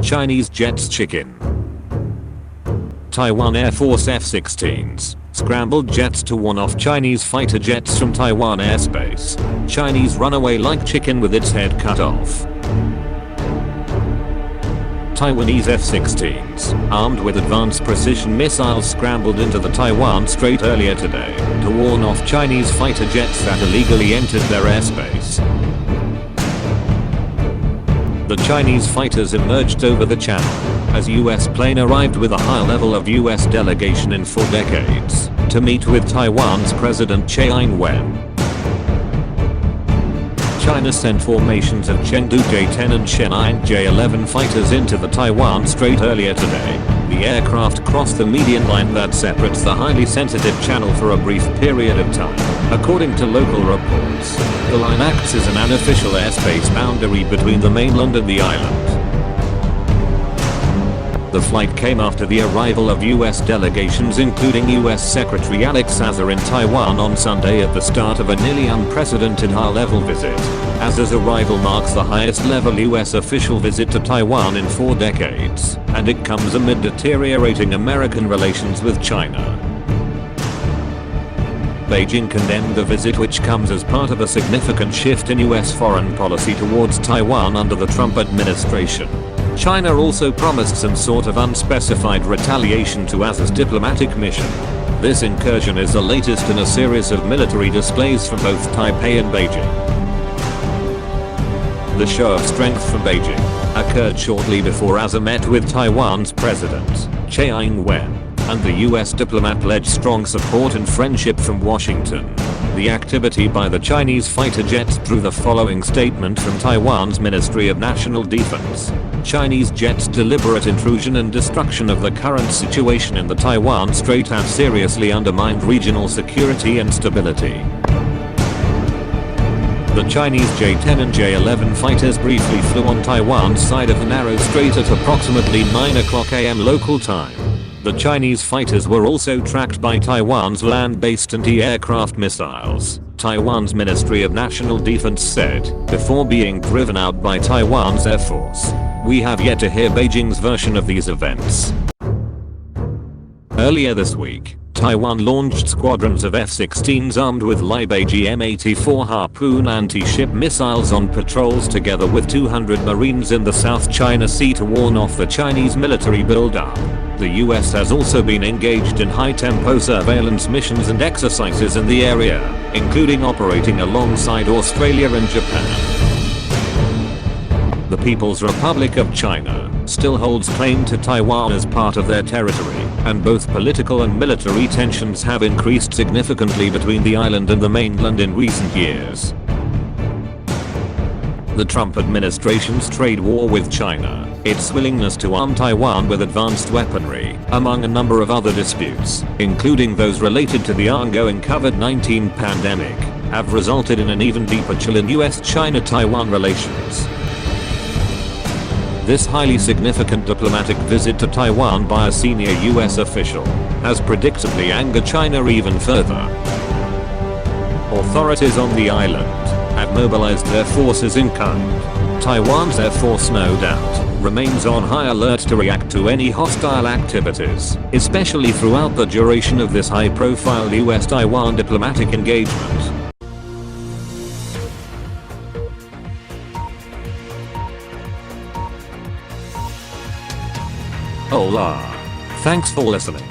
Chinese jets chicken. Taiwan Air Force F-16s. Scrambled jets to warn off Chinese fighter jets from Taiwan airspace. Chinese run away like chicken with its head cut off. Taiwanese F-16s, armed with advanced precision missiles, scrambled into the Taiwan Strait earlier today to warn off Chinese fighter jets that illegally entered their airspace. The Chinese fighters emerged over the channel as US plane arrived with a high level of US delegation in 4 decades to meet with Taiwan's President Chai Ing Wen. China sent formations of Chengdu J-10 and Shenyang J-11 fighters into the Taiwan Strait earlier today. The aircraft crossed the median line that separates the highly sensitive channel for a brief period of time. According to local reports, the line acts as an unofficial airspace boundary between the mainland and the island. The flight came after the arrival of US delegations, including US Secretary Alex Azar in Taiwan on Sunday at the start of a nearly unprecedented high-level visit. Azar's arrival marks the highest-level US official visit to Taiwan in 4 decades, and it comes amid deteriorating American relations with China. Beijing condemned the visit, which comes as part of a significant shift in US foreign policy towards Taiwan under the Trump administration. China also promised some sort of unspecified retaliation to Azar's diplomatic mission. This incursion is the latest in a series of military displays from both Taipei and Beijing. The show of strength from Beijing occurred shortly before Azar met with Taiwan's president, Chai Ing Wen, and the US diplomat pledged strong support and friendship from Washington. The activity by the Chinese fighter jets drew the following statement from Taiwan's Ministry of National Defense. Chinese jets' deliberate intrusion and destruction of the current situation in the Taiwan Strait have seriously undermined regional security and stability. The Chinese J-10 and J-11 fighters briefly flew on Taiwan's side of the narrow strait at approximately 9:00 AM local time. The Chinese fighters were also tracked by Taiwan's land-based anti-aircraft missiles, Taiwan's Ministry of National Defense said, before being driven out by Taiwan's Air Force. We have yet to hear Beijing's version of these events. Earlier this week, Taiwan launched squadrons of F-16s armed with Liebherr M84 Harpoon anti-ship missiles on patrols together with 200 Marines in the South China Sea to warn off the Chinese military buildup. The US has also been engaged in high-tempo surveillance missions and exercises in the area, including operating alongside Australia and Japan. The People's Republic of China still holds claim to Taiwan as part of their territory, and both political and military tensions have increased significantly between the island and the mainland in recent years. The Trump administration's trade war with China, its willingness to arm Taiwan with advanced weaponry, among a number of other disputes, including those related to the ongoing COVID-19 pandemic, have resulted in an even deeper chill in US-China-Taiwan relations. This highly significant diplomatic visit to Taiwan by a senior US official has predictably angered China even further. Authorities on the island have mobilized their forces in kind. Taiwan's Air Force, no doubt, remains on high alert to react to any hostile activities, especially throughout the duration of this high-profile US-Taiwan diplomatic engagement. Hola. Thanks for listening.